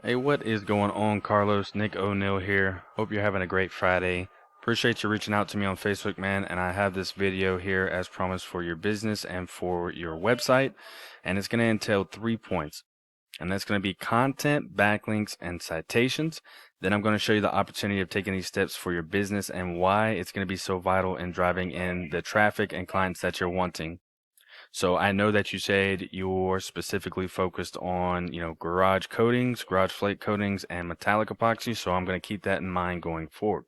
Hey, what is going on, Carlos? Nick O'Neill here. Hope you're having a great Friday. Appreciate you reaching out to me on Facebook, man. And I have this video here as promised for your business and for your website. And it's going to entail 3 points. And that's going to be content, backlinks, and citations. Then I'm going to show you the opportunity of taking these steps for your business and why it's going to be so vital in driving in the traffic and clients that you're wanting. So I know that you said you're specifically focused on, garage coatings, garage flake coatings, and metallic epoxy. So I'm going to keep that in mind going forward.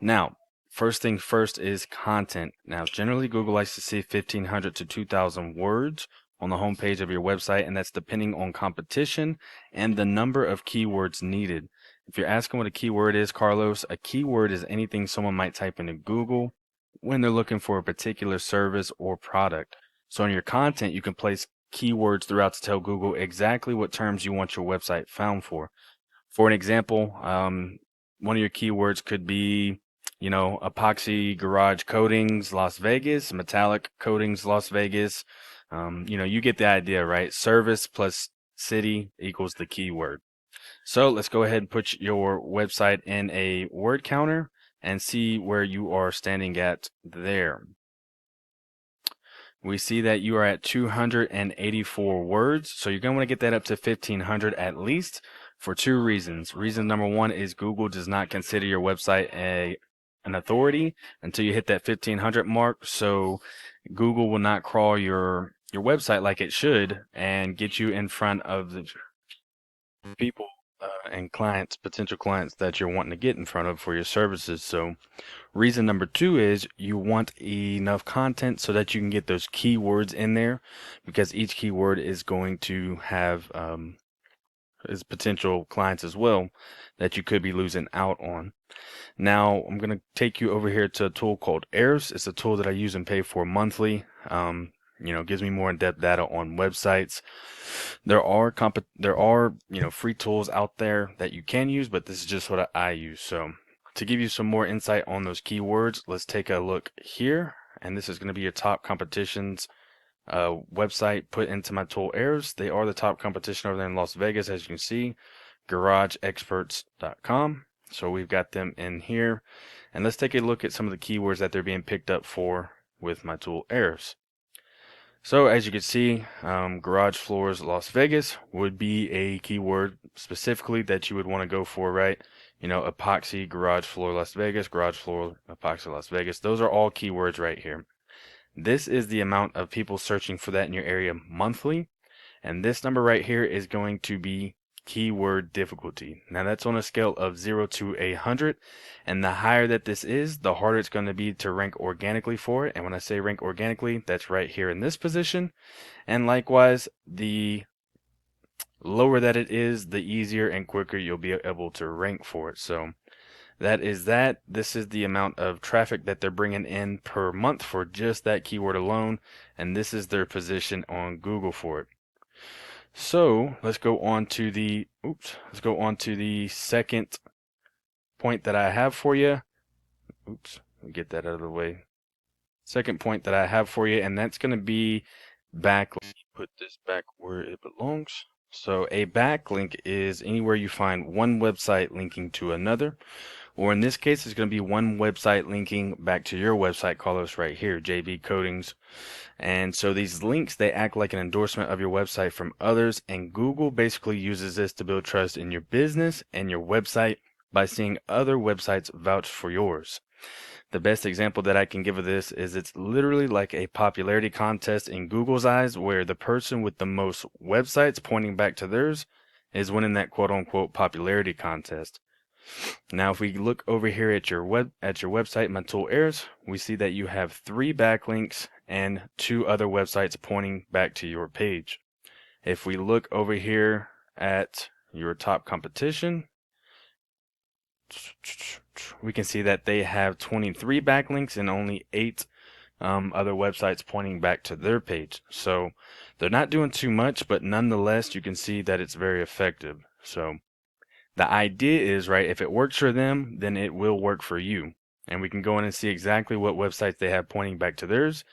Now, first thing first is content. Now, generally Google likes to see 1,500 to 2,000 words on the homepage of your website, and that's depending on competition and the number of keywords needed. If you're asking what a keyword is, Carlos, a keyword is anything someone might type into Google when they're looking for a particular service or product. So in your content, you can place keywords throughout to tell Google exactly what terms you want your website found for. For an example, one of your keywords could be, epoxy garage coatings, Las Vegas, metallic coatings, Las Vegas. You get the idea, right? Service plus city equals the keyword. So let's go ahead and put your website in a word counter and see where you are standing at there. We see that you are at 284 words. So you're going to want to get that up to 1,500 at least for two reasons. Reason number one is Google does not consider your website an authority until you hit that 1,500 mark. So Google will not crawl your website like it should and get you in front of the people and clients, potential clients that you're wanting to get in front of for your services. So reason number two is you want enough content so that you can get those keywords in there, because each keyword is going to have is potential clients as well that you could be losing out on. Now I'm going to take you over here to a tool called Ahrefs. It's a tool that I use and pay for monthly. Gives me more in-depth data on websites. There are free tools out there that you can use, but this is just what I use. So to give you some more insight on those keywords, let's take a look here. And this is going to be your top competitions website put into my tool Ahrefs. They are the top competition over there in Las Vegas, as you can see, garageexperts.com. So we've got them in here. And let's take a look at some of the keywords that they're being picked up for with my tool Ahrefs. So as you can see, garage floors Las Vegas would be a keyword specifically that you would want to go for, right? Epoxy garage floor Las Vegas, garage floor epoxy Las Vegas. Those are all keywords right here. This is the amount of people searching for that in your area monthly. And this number right here is going to be keyword difficulty. Now that's on a scale of 0 to 100. And the higher that this is, the harder it's going to be to rank organically for it. And when I say rank organically, that's right here in this position. And likewise, the lower that it is, the easier and quicker you'll be able to rank for it. So that is that. This is the amount of traffic that they're bringing in per month for just that keyword alone. And this is their position on Google for it. So let's go on to the second point that I have for you. Let me get that out of the way. Second point that I have for you, and that's going to be backlink. Put this back where it belongs. So a backlink is anywhere you find one website linking to another, or in this case, it's going to be one website linking back to your website, Carlos, right here, JB Coatings. And so these links, they act like an endorsement of your website from others, and Google basically uses this to build trust in your business and your website by seeing other websites vouch for yours. The best example that I can give of this is it's literally like a popularity contest in Google's eyes, where the person with the most websites pointing back to theirs is winning that quote unquote popularity contest. Now, if we look over here at your website, my tool Ahrefs, we see that you have 3 backlinks and 2 other websites pointing back to your page. If we look over here at your top competition, we can see that they have 23 backlinks and only 8 other websites pointing back to their page. So they're not doing too much, but nonetheless, you can see that it's very effective. So the idea is, right, if it works for them, then it will work for you. And we can go in and see exactly what websites they have pointing back to theirs.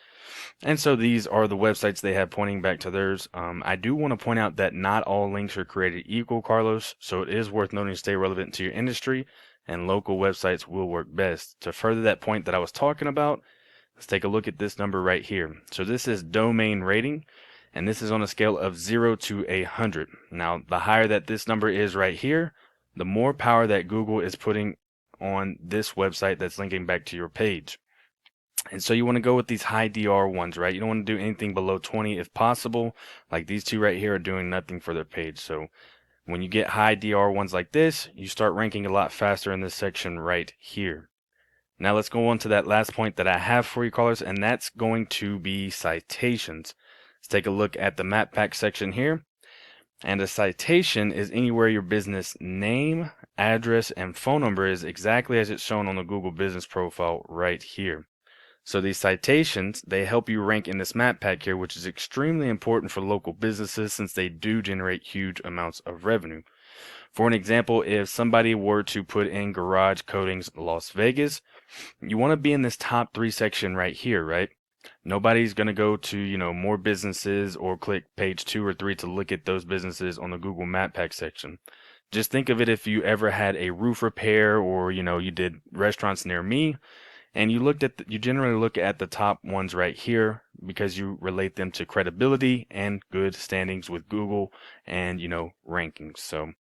And so these are the websites they have pointing back to theirs. I do want to point out that not all links are created equal, Carlos, so it is worth noting to stay relevant to your industry, and local websites will work best. To further that point that I was talking about, let's take a look at this number right here. So this is domain rating, and this is on a scale of 0 to 100. Now, the higher that this number is right here, the more power that Google is putting on this website that's linking back to your page. And so you want to go with these high DR ones, right? You don't want to do anything below 20 if possible. Like these two right here are doing nothing for their page. So when you get high DR ones like this, you start ranking a lot faster in this section right here. Now let's go on to that last point that I have for you, callers, and that's going to be citations. Let's take a look at the map pack section here. And a citation is anywhere your business name, address, and phone number is exactly as it's shown on the Google business profile right here. So these citations, they help you rank in this map pack here, which is extremely important for local businesses since they do generate huge amounts of revenue. For an example, if somebody were to put in Garage Coatings Las Vegas, you want to be in this top 3 section right here, right? Nobody's going to go to, more businesses or click page 2 or 3 to look at those businesses on the Google Map Pack section. Just think of it if you ever had a roof repair or, you did restaurants near me. And you generally look at the top ones right here because you relate them to credibility and good standings with Google and, rankings. So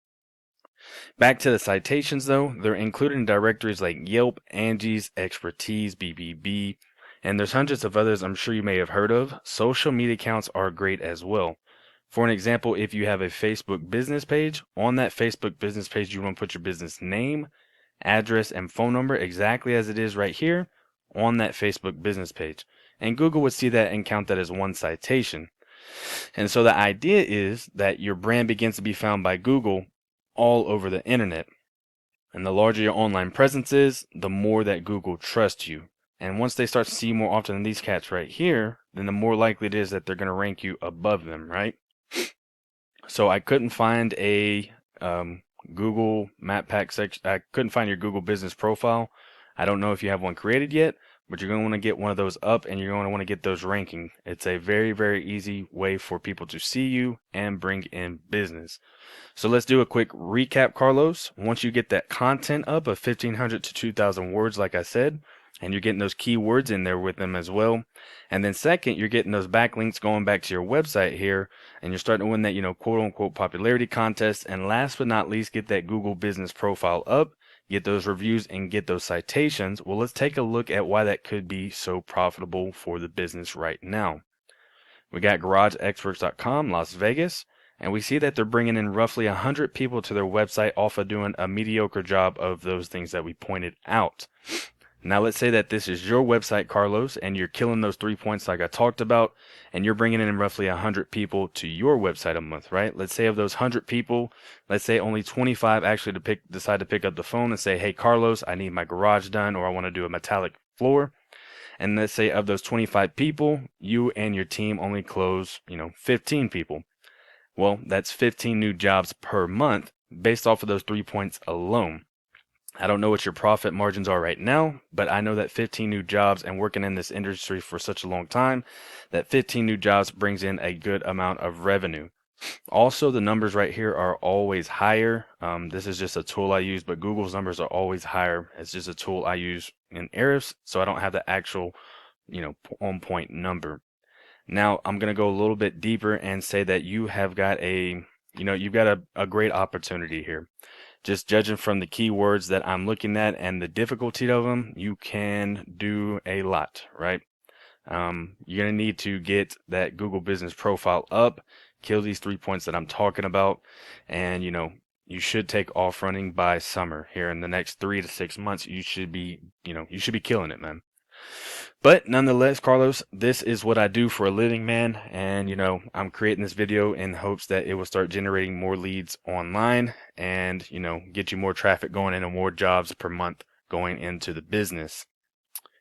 back to the citations though, they're included in directories like Yelp, Angie's, Expertise, BBB, and there's hundreds of others I'm sure you may have heard of. Social media accounts are great as well. For an example, if you have a Facebook business page, on that Facebook business page, you want to put your business name, address, and phone number exactly as it is right here on that Facebook business page. And Google would see that and count that as one citation. And so the idea is that your brand begins to be found by Google all over the internet. And the larger your online presence is, the more that Google trusts you. And once they start to see you more often than these cats right here, then the more likely it is that they're going to rank you above them, right? So I couldn't find a Google Map Pack section. I couldn't find your Google business profile. I don't know if you have one created yet, but you're going to want to get one of those up and you're going to want to get those ranking. It's a very, very easy way for people to see you and bring in business. So let's do a quick recap, Carlos. Once you get that content up of 1,500 to 2,000 words, like I said, and you're getting those keywords in there with them as well. And then second, you're getting those backlinks going back to your website here, and you're starting to win that, quote unquote popularity contest. And last but not least, get that Google business profile up, get those reviews, and get those citations. Well, let's take a look at why that could be so profitable for the business right now. We got GarageExperts.com, Las Vegas, and we see that they're bringing in roughly 100 people to their website off of doing a mediocre job of those things that we pointed out. Now let's say that this is your website, Carlos, and you're killing those 3 points like I talked about, and you're bringing in roughly 100 people to your website a month, right? Let's say of those 100 people, let's say only 25 actually decide to pick up the phone and say, hey, Carlos, I need my garage done, or I want to do a metallic floor. And let's say of those 25 people, you and your team only close, 15 people. Well, that's 15 new jobs per month based off of those 3 points alone. I don't know what your profit margins are right now, but I know that 15 new jobs and working in this industry for such a long time, that 15 new jobs brings in a good amount of revenue. Also, the numbers right here are always higher. This is just a tool I use, but Google's numbers are always higher. It's just a tool I use in Ahrefs, so I don't have the actual, on point number. Now, I'm going to go a little bit deeper and say that you have got you've got a great opportunity here. Just judging from the keywords that I'm looking at and the difficulty of them, you can do a lot, right? You're going to need to get that Google business profile up, kill these 3 points that I'm talking about, and, you should take off running by summer here in the next 3 to 6 months. You should be killing it, man. But nonetheless, Carlos, this is what I do for a living, man. And, I'm creating this video in hopes that it will start generating more leads online and, get you more traffic going in and more jobs per month going into the business.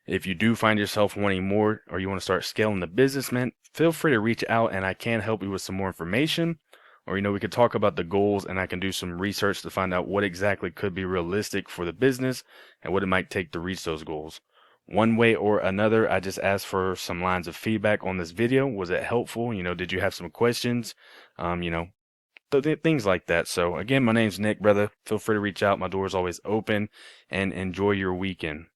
If you do find yourself wanting more or you want to start scaling the business, man, feel free to reach out and I can help you with some more information. Or, we could talk about the goals and I can do some research to find out what exactly could be realistic for the business and what it might take to reach those goals. one way or another. I just asked for some lines of feedback on this video. Was it helpful? Did you have some questions? Um, you know, things like that. So again, my name's Nick, brother. Feel free to reach out. My door is always open, and enjoy your weekend.